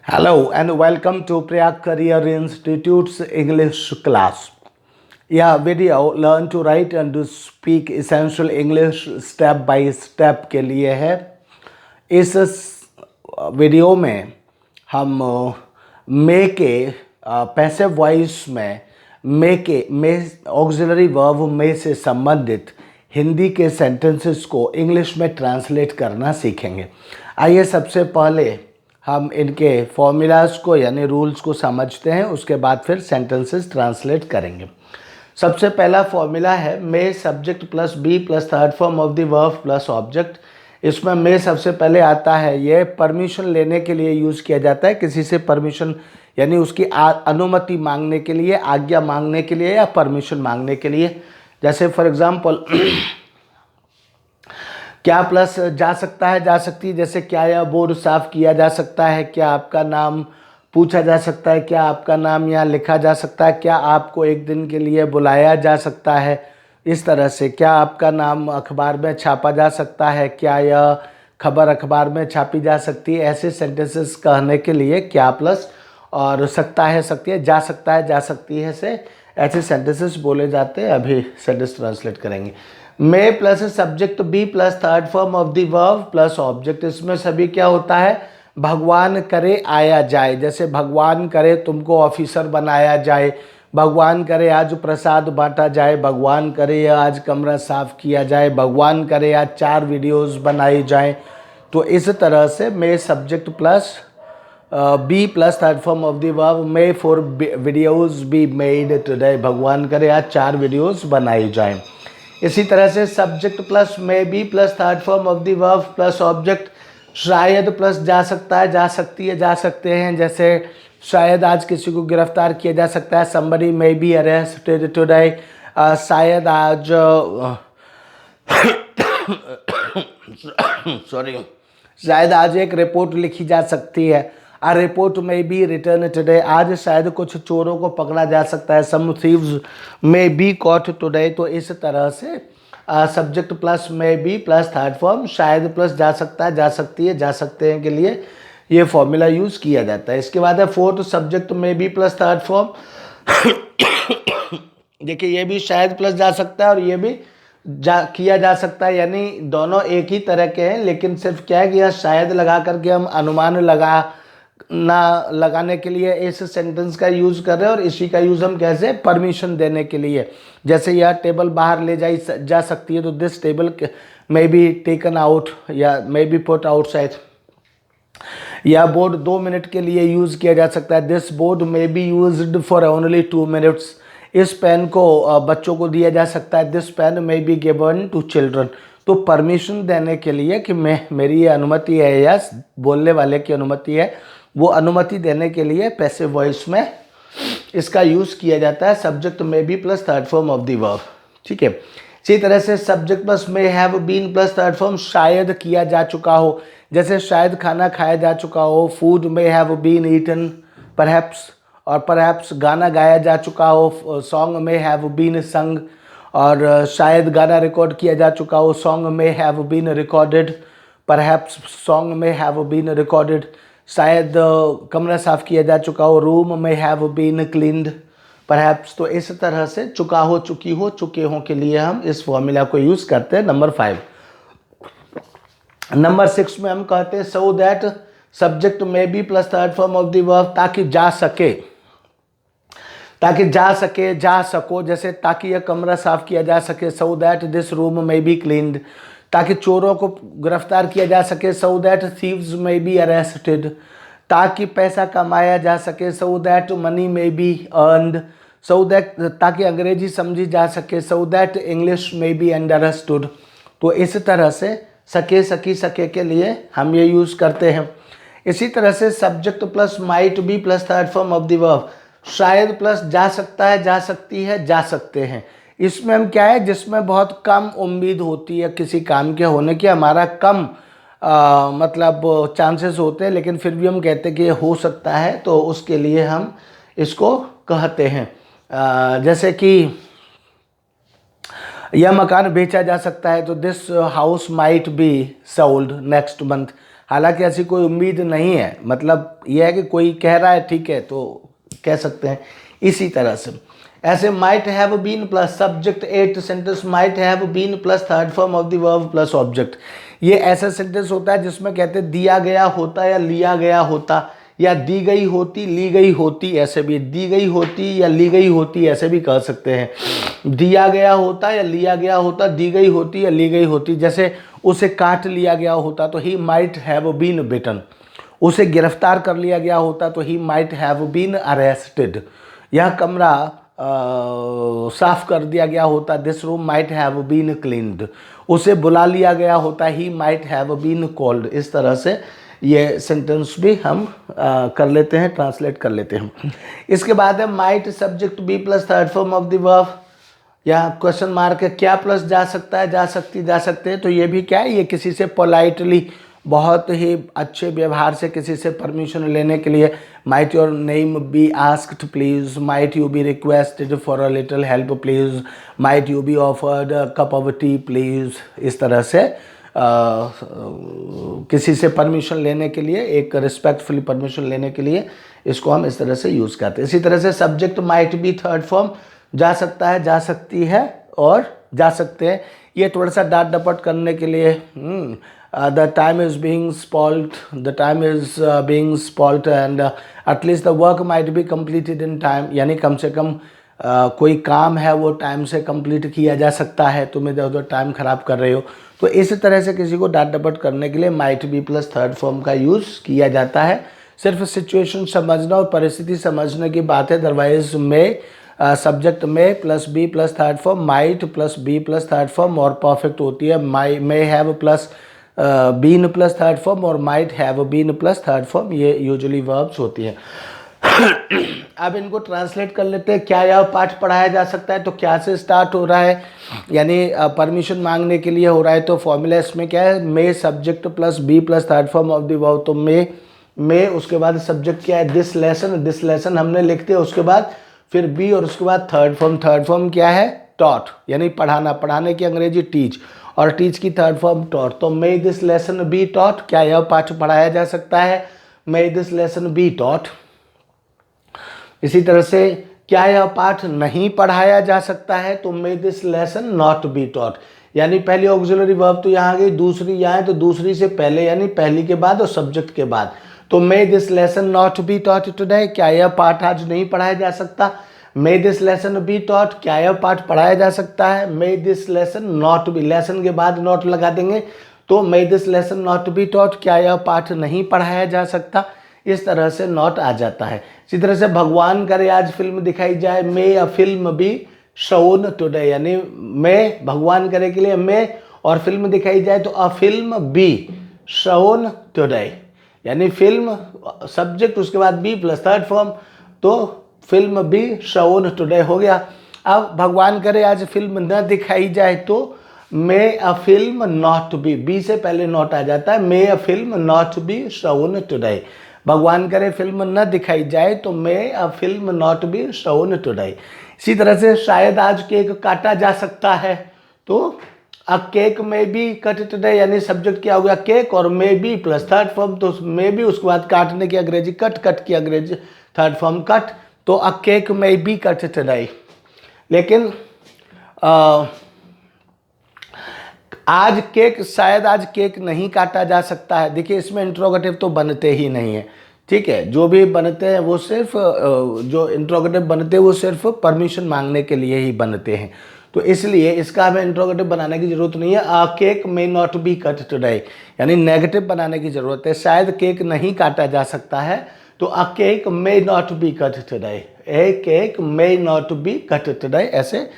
Hello and welcome to Priyag Career Institute's English class. यह video learn to write and to speak essential English step by step के लिए है। इस video में हम मे के पैसिव वॉइस में मे ऑक्सिलरी वर्ब मे से संबंधित हिंदी के सेंटेंसेस को इंग्लिश में ट्रांसलेट करना सीखेंगे। आइए सबसे पहले हम इनके फॉर्मूलाज को यानी रूल्स को समझते हैं, उसके बाद फिर सेंटेंसेस ट्रांसलेट करेंगे। सबसे पहला फॉर्मूला है may subject plus be plus third form of the verb plus object. इसमें मे सबसे पहले आता है, ये परमिशन लेने के लिए यूज़ किया जाता है, किसी से परमिशन यानी उसकी अनुमति मांगने के लिए, आज्ञा मांगने के लिए या परमिशन मांगने के लिए। जैसे फॉर एग्जांपल क्या प्लस जा सकता है, जा सकती है, जैसे क्या यह बोर्ड साफ किया जा सकता है, क्या आपका नाम पूछा जा सकता है, क्या आपका नाम यहाँ लिखा जा सकता है, क्या आपको एक दिन के लिए बुलाया जा सकता है। इस तरह से क्या आपका नाम अखबार में छापा जा सकता है, क्या यह खबर अखबार में छापी जा सकती है। ऐसे सेंटेंसेस कहने के लिए क्या प्लस और सकता है, सकती है, जा सकता है, जा सकती है से ऐसे सेंटेंसेस बोले जाते हैं। अभी सेंटेंस ट्रांसलेट करेंगे। May plus subject be plus third form of the verb plus object. इसमें सभी क्या होता है, भगवान करे आया जाए। जैसे भगवान करे तुमको ऑफिसर बनाया जाए, भगवान करे आज प्रसाद बांटा जाए, भगवान करे आज कमरा साफ किया जाए, भगवान करे आज 4 वीडियोस बनाई जाए। तो इस तरह से may subject plus be plus third form of the verb may for videos be made today. भगवान करे आज 4 वीडियोस बनाई जाए। इसी तरह से subject plus may be plus third form of the verb plus object. शायद प्लस जा सकता है, जा सकती है, जा सकते हैं। जैसे शायद आज किसी को गिरफ्तार किया जा सकता है, somebody may be arrested today। शायद आज सॉरी शायद आज एक रिपोर्ट लिखी जा सकती है, आ रिपोर्ट में बी रिटर्न टुडे। आज शायद कुछ चोरों को पकड़ा जा सकता है, सम थीव्स में बी कॉट टुडे। तो इस तरह से सब्जेक्ट प्लस में बी प्लस थर्ड फॉर्म, शायद प्लस जा सकता है, जा सकती है, जा सकते हैं के लिए ये फॉर्मूला यूज़ किया जाता है। इसके बाद है fourth subject may be plus third form. देखिए ये भी शायद प्लस जा सकता है और ये भी किया जा सकता है, यानी दोनों एक ही तरह के हैं, लेकिन सिर्फ क्या है कि यह शायद लगा करके हम अनुमान लगाने के लिए इस सेंटेंस का यूज़ कर रहे हैं, और इसी का यूज़ हम कैसे परमिशन देने के लिए। जैसे यह टेबल बाहर ले जा सकती है, तो this table may be taken out या मे बी पुट आउटसाइड। यह बोर्ड 2 मिनट के लिए यूज़ किया जा सकता है, this board may be used for only 2 minutes. इस पेन को बच्चों को दिया जा सकता है, this pen may be given to children. तो परमिशन देने के लिए कि मेरी ये अनुमति है या बोलने वाले की अनुमति है, वो अनुमति देने के लिए पैसिव वॉइस में इसका यूज़ किया जाता है, subject may be plus third form of the verb. ठीक है। इसी तरह से subject plus may have been plus third form, शायद किया जा चुका हो। जैसे शायद खाना खाया जा चुका हो, food may have been eaten perhaps. और परहैप्स गाना गाया जा चुका हो, सॉन्ग मे हैव बीन संग। और शायद गाना रिकॉर्ड किया जा चुका हो, song may have been recorded, perhaps song may have been recorded. शायद कमरा साफ किया जा चुका हो, रूम में हैव बीन क्लीन्ड परहैप्स। तो इस तरह से चुका हो, चुकी हो, चुके हों के लिए हम इस फॉर्मूला को यूज़ करते हैं। नंबर 5। नंबर 6 में हम कहते हैं so that subject may be plus third form of the verb, ताकि जा सके, ताकि जा सके, जा सको। जैसे ताकि यह कमरा साफ किया जा सके, सो दैट दिस रूम में बी क्लीन्ड। ताकि चोरों को गिरफ्तार किया जा सके, सो दैट थीव्स में बी अरेस्टेड। ताकि पैसा कमाया जा सके, सो दैट मनी में बी अर्नड। सो दैट ताकि अंग्रेजी समझी जा सके, सो दैट इंग्लिश में बी अंडरस्टूड। तो इस तरह से सके, सकी, सके के लिए हम ये यूज़ करते हैं। इसी तरह से subject plus might be plus third form of the verb, शायद प्लस जा सकता है, जा सकती है, जा सकते हैं। इसमें हम क्या है, जिसमें बहुत कम उम्मीद होती है किसी काम के होने की, हमारा कम मतलब चांसेस होते हैं, लेकिन फिर भी हम कहते हैं कि ये हो सकता है, तो उसके लिए हम इसको कहते हैं। जैसे कि यह मकान बेचा जा सकता है, तो this house might be sold next month. हालांकि ऐसी कोई उम्मीद नहीं है, मतलब यह है कि कोई कह रहा है ठीक है तो कह सकते हैं। इसी तरह से ऐसे might have been plus subject at sentence might have been plus third form of the verb plus object. ये ऐसा सेंटेंस होता है जिसमें कहते हैं दिया गया होता या लिया गया होता, या दी गई होती ली गई होती, ऐसे भी दी गई होती या ली गई होती ऐसे भी कह सकते हैं। दिया गया होता या लिया गया होता, दी गई होती या ली गई होती। जैसे उसे काट लिया गया होता तो he might have been beaten, उसे गिरफ्तार कर लिया गया होता तो he might have been arrested. यह कमरा साफ कर दिया गया होता, this room might have been cleaned. उसे बुला लिया गया होता, he might have been called. इस तरह से ये सेंटेंस भी हम कर लेते हैं, ट्रांसलेट कर लेते हैं। इसके बाद है might subject be plus third form of the verb. यहाँ क्वेश्चन मार्क है, क्या प्लस जा सकता है, जा सकती, जा सकते हैं। तो ये भी क्या है, ये किसी से पोलाइटली, बहुत ही अच्छे व्यवहार से किसी से परमिशन लेने के लिए, might your name be asked please, might you be requested for a little help please, might you be offered a cup of tea please. इस तरह से किसी से परमिशन लेने के लिए, एक रिस्पेक्टफुली परमिशन लेने के लिए इसको हम इस तरह से यूज़ करते हैं। इसी तरह से subject might be third form, जा सकता है, जा सकती है और जा सकते हैं। ये थोड़ा सा डांट डपट करने के लिए, the time is being spoilt, the time is being spoilt and at least the work might be completed in time, यानी कम से कम कोई काम है वो टाइम से कंप्लीट किया जा सकता है, तुम इधर उधर टाइम ख़राब कर रहे हो। तो इस तरह से किसी को डांट डपट करने के लिए might be plus third form का यूज़ किया जाता है। सिर्फ सिचुएशन समझना और परिस्थिति समझने की बात है। Otherwise may subject may plus be plus third form, might plus be plus third form और परफेक्ट होती है। My may have plus been plus third form और might have been plus third form, ये यूजुअली वर्ब्स होती हैं। अब इनको translate कर लेते हैं। क्या यह पाठ पढ़ाया जा सकता है, तो क्या से स्टार्ट हो रहा है, यानी परमिशन मांगने के लिए हो रहा है। तो फॉर्मूला इसमें क्या है, may subject plus be plus third form of the verb. तो मे उसके बाद सब्जेक्ट क्या है, दिस लेसन हमने लिख दिया, उसके बाद फिर बी और उसके बाद थर्ड फॉर्म क्या है, टॉट, यानी पढ़ाना, पढ़ाने की अंग्रेजी टीच, और टीच की थर्ड फॉर्म टॉट। तो may this lesson be taught, क्या यह पाठ पढ़ाया जा सकता है, may this lesson be taught. इसी तरह से क्या यह पाठ नहीं पढ़ाया जा सकता है, तो may this lesson not be taught, यानी पहली ऑक्सिलरी वर्ब तो यहाँ गई, दूसरी यहाँ है, तो दूसरी से पहले यानी पहली के बाद और सब्जेक्ट के बाद। तो may this lesson not be taught today, क्या यह पाठ आज नहीं पढ़ाया जा सकता। May this lesson be taught, क्या यह पाठ पढ़ाया जा सकता है। May this lesson not be, lesson के बाद नॉट लगा देंगे, तो may this lesson not be taught, क्या यह पाठ नहीं पढ़ाया जा सकता। इस तरह से नॉट आ जाता है। इसी तरह से भगवान करे आज फिल्म दिखाई जाए, may a film be shown today, यानी मे भगवान करे के लिए मे और फिल्म दिखाई जाए तो अ फिल्म बी शोन टुडे, यानी फिल्म सब्जेक्ट उसके बाद बी प्लस थर्ड फॉर्म, तो फिल्म बी शोन टुडे हो गया। अब भगवान करे आज फिल्म न दिखाई जाए तो may a film not be से पहले नॉट आ जाता है, may a film not be shown today. भगवान करे फिल्म न दिखाई जाए तो may a film not be shown today. इसी तरह से शायद आज केक काटा जा सकता है, तो अ केक में बी कट टुडे, यानी सब्जेक्ट क्या हो गया केक और मे बी प्लस थर्ड फॉर्म, तो मे बी उसके बाद काटने की अंग्रेजी कट, कट की अंग्रेजी थर्ड फॉर्म कट, तो अ केक में बी कट टुडे। लेकिन आज केक, शायद आज केक नहीं काटा जा सकता है। देखिए इसमें इंट्रोगेटिव तो बनते ही नहीं है, ठीक है, जो भी बनते हैं वो सिर्फ जो इंट्रोगेटिव बनते हैं वो सिर्फ परमिशन मांगने के लिए ही बनते हैं, तो इसलिए इसका हमें इंट्रोगेटिव बनाने की जरूरत नहीं है। A cake may not be cut today, यानी नेगेटिव बनाने की जरूरत है। शायद केक नहीं काटा जा सकता है, तो अ cake may not be cut today, A cake may not be cut today, ऐसे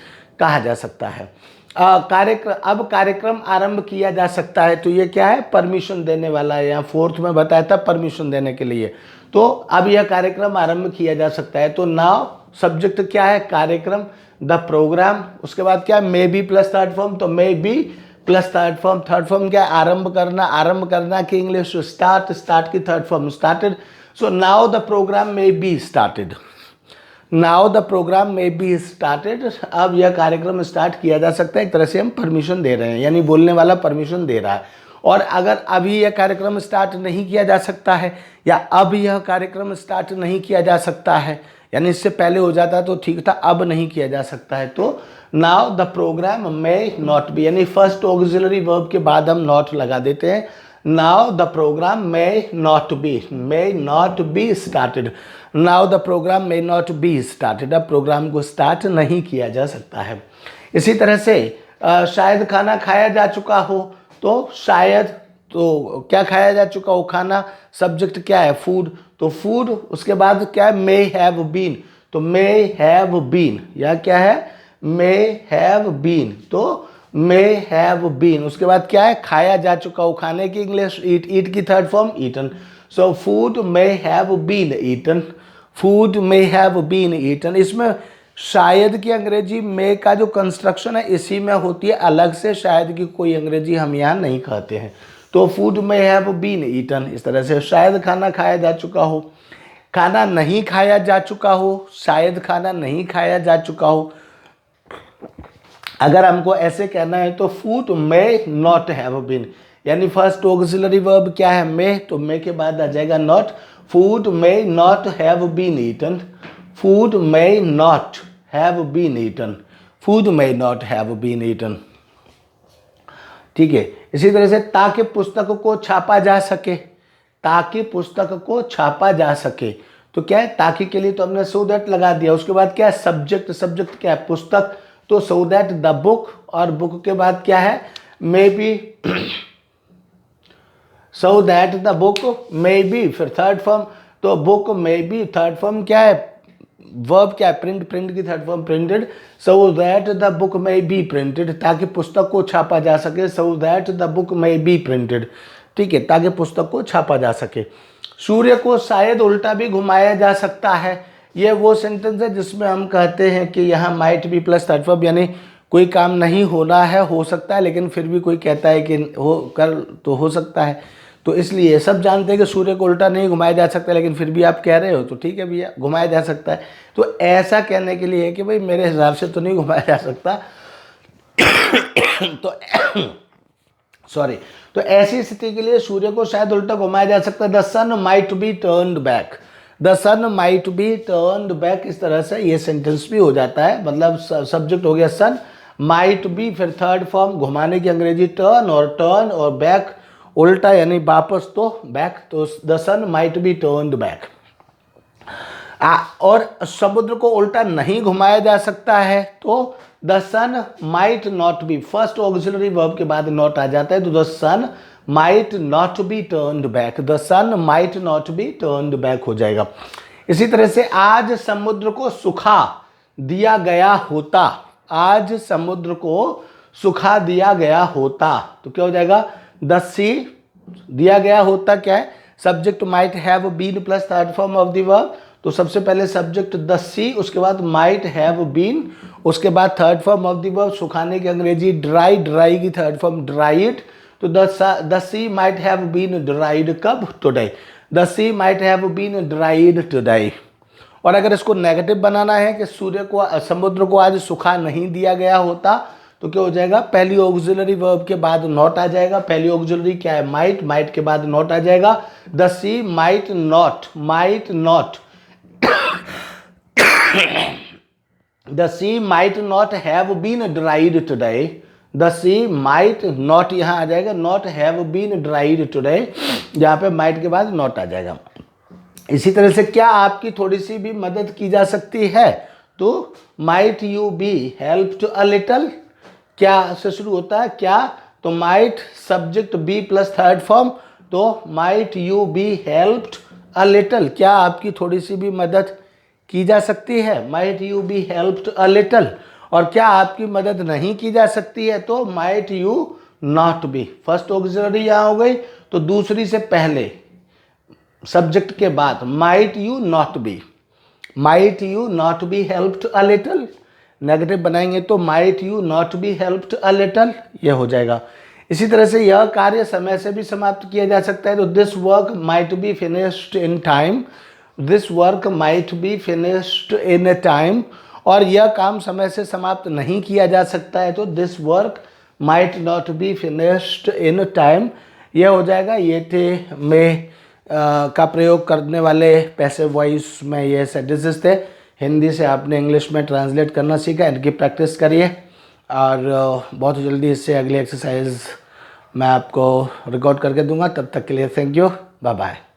कहा जा सकता है। अब कार्यक्रम आरंभ किया जा सकता है, तो ये क्या है, परमिशन देने वाला है। यहाँ फोर्थ में बताया था परमिशन देने के लिए, तो अब यह कार्यक्रम आरंभ किया जा सकता है। तो नाउ सब्जेक्ट क्या है, कार्यक्रम, द प्रोग्राम, उसके बाद क्या है may be plus third form, तो may be plus third form क्या है, आरंभ करना, आरंभ करना की इंग्लिश स्टार्ट, स्टार्ट की third form started. So now the program may be started, now the program may be started, अब यह कार्यक्रम स्टार्ट किया जा सकता है। एक तरह से हम परमिशन दे रहे हैं, यानी बोलने वाला परमिशन दे रहा है। और अगर अभी यह कार्यक्रम स्टार्ट नहीं किया जा सकता है या अब यह कार्यक्रम स्टार्ट नहीं किया जा सकता है, यानी इससे पहले हो जाता तो ठीक था, अब नहीं किया जा सकता है, तो now the program may not be, यानी फर्स्ट ऑक्सिलरी वर्ब के बाद हम नॉट लगा देते हैं। Now the program may not be started. Now the program may not be started, अब प्रोग्राम को स्टार्ट नहीं किया जा सकता है। इसी तरह से शायद खाना खाया जा चुका हो, तो शायद, तो क्या खाया जा चुका हो, खाना, सब्जेक्ट क्या है, फूड, तो फूड, उसके बाद क्या है, मे हैव बीन, तो मे हैव बीन, या क्या है, मे हैव बीन, तो मे हैव बीन, उसके बाद क्या है, खाया जा चुका हो, खाने की इंग्लिश ईट, ईट की third form eaten, so food may have been eaten, food may have been eaten. इसमें शायद की अंग्रेजी मे का जो कंस्ट्रक्शन है इसी में होती है, अलग से शायद की कोई अंग्रेजी हम यहाँ नहीं कहते हैं। तो food may have been eaten, इस तरह से शायद खाना खाया जा चुका हो, खाना नहीं खाया जा चुका हो, शायद खाना नहीं खाया जा चुका हो। अगर हमको ऐसे कहना है तो food may not have been, यानी फर्स्ट ऑक्सिलरी वर्ब क्या है, मे, तो मे के बाद आ जाएगा not, food may not have been eaten, food may not have been eaten, food may not have been eaten. ठीक है, इसी तरह से ताकि पुस्तक को छापा जा सके, ताकि पुस्तक को छापा जा सके, तो क्या है, ताकि के लिए तो हमने सो दैट लगा दिया, उसके बाद क्या है, सब्जेक्ट, सब्जेक्ट क्या है, पुस्तक, तो सो दैट द बुक, और बुक के बाद क्या है, may B, so that the book may be, फिर थर्ड फॉर्म, तो book may be, third form क्या है, वर्ब क्या है, प्रिंट, प्रिंट की third form printed, so that the book may be printed, ताकि पुस्तक को छापा जा सके, so that the book may be printed. ठीक है, ताकि पुस्तक को छापा जा सके। सूर्य को शायद उल्टा भी घुमाया जा सकता है, ये वो सेंटेंस है जिसमें हम कहते हैं कि यहाँ might be plus third form, यानी कोई काम नहीं होना है, हो सकता है, लेकिन फिर भी कोई कहता है कि हो कर तो हो सकता है, तो इसलिए सब जानते हैं कि सूर्य को उल्टा नहीं घुमाया जा सकता, लेकिन फिर भी आप कह रहे हो तो ठीक है भैया, घुमाया जा सकता है। तो ऐसा कहने के लिए है कि भाई मेरे हिसाब से तो नहीं घुमाया जा सकता तो सॉरी, तो ऐसी स्थिति के लिए सूर्य को शायद उल्टा घुमाया जा सकता है। The sun might be turned back, the sun might be turned back, इस तरह से ये सेंटेंस भी हो जाता है, मतलब सब्जेक्ट हो गया सन, माइट बी, फिर थर्ड फॉर्म घुमाने की अंग्रेजी टर्न, और बैक उल्टा यानी वापस, तो बैक, तो the sun might be turned back. और समुद्र को उल्टा नहीं घुमाया जा सकता है, तो the sun might not be, first auxiliary verb के बाद नॉट आ जाता है, तो the sun might not be turned back, the sun might not be turned back हो जाएगा। इसी तरह से आज समुद्र को सुखा दिया गया होता, आज समुद्र को सुखा दिया गया होता, तो क्या हो जाएगा, द सी, दिया गया होता क्या है, subject might have been plus third form of the verb, तो सबसे पहले सब्जेक्ट द सी, उसके बाद माइट हैव बीन, उसके बाद third form of the verb सुखाने की अंग्रेजी ड्राई, ड्राई की थर्ड फॉर्म ड्राइड, तो the sea might have been dried कब, today, the sea might have been dried today. और अगर इसको नेगेटिव बनाना है कि सूर्य को, समुद्र को आज सुखा नहीं दिया गया होता, तो क्या हो जाएगा, पहली ऑक्सिलरी वर्ब के बाद नॉट आ जाएगा, पहली ऑक्सिलरी क्या है, माइट, माइट के बाद नॉट आ जाएगा, the sea might not, the sea might not have been dried today, the sea might not, यहाँ आ जाएगा not have been dried today, जहाँ पे माइट के बाद नॉट आ जाएगा। इसी तरह से क्या आपकी थोड़ी सी भी मदद की जा सकती है, तो might you be helped a little, क्या से शुरू होता है, क्या, तो might subject be plus third form, तो might you be helped a little, क्या आपकी थोड़ी सी भी मदद की जा सकती है, might you be helped a little. और क्या आपकी मदद नहीं की जा सकती है, तो might you not be, first auxiliary यहाँ हो गई, तो दूसरी से पहले सब्जेक्ट के बाद might you not be, might you not be helped a little, negative बनाएंगे तो might you not be helped a little, यह हो जाएगा। इसी तरह से यह कार्य समय से भी समाप्त किया जा सकता है, तो this work might be finished in time, this work might be finished in A time, और यह काम समय से समाप्त नहीं किया जा सकता है, तो this work might not be finished in time, ये हो जाएगा। ये थे मैं का प्रयोग करने वाले पैसिव वॉइस में ये सेंटेंसेस थे। हिंदी से आपने इंग्लिश में ट्रांसलेट करना सीखा, इनकी प्रैक्टिस करिए और बहुत जल्दी इससे अगली एक्सरसाइज मैं आपको रिकॉर्ड करके दूंगा। तब तक के लिए थैंक यू, बाय बाय।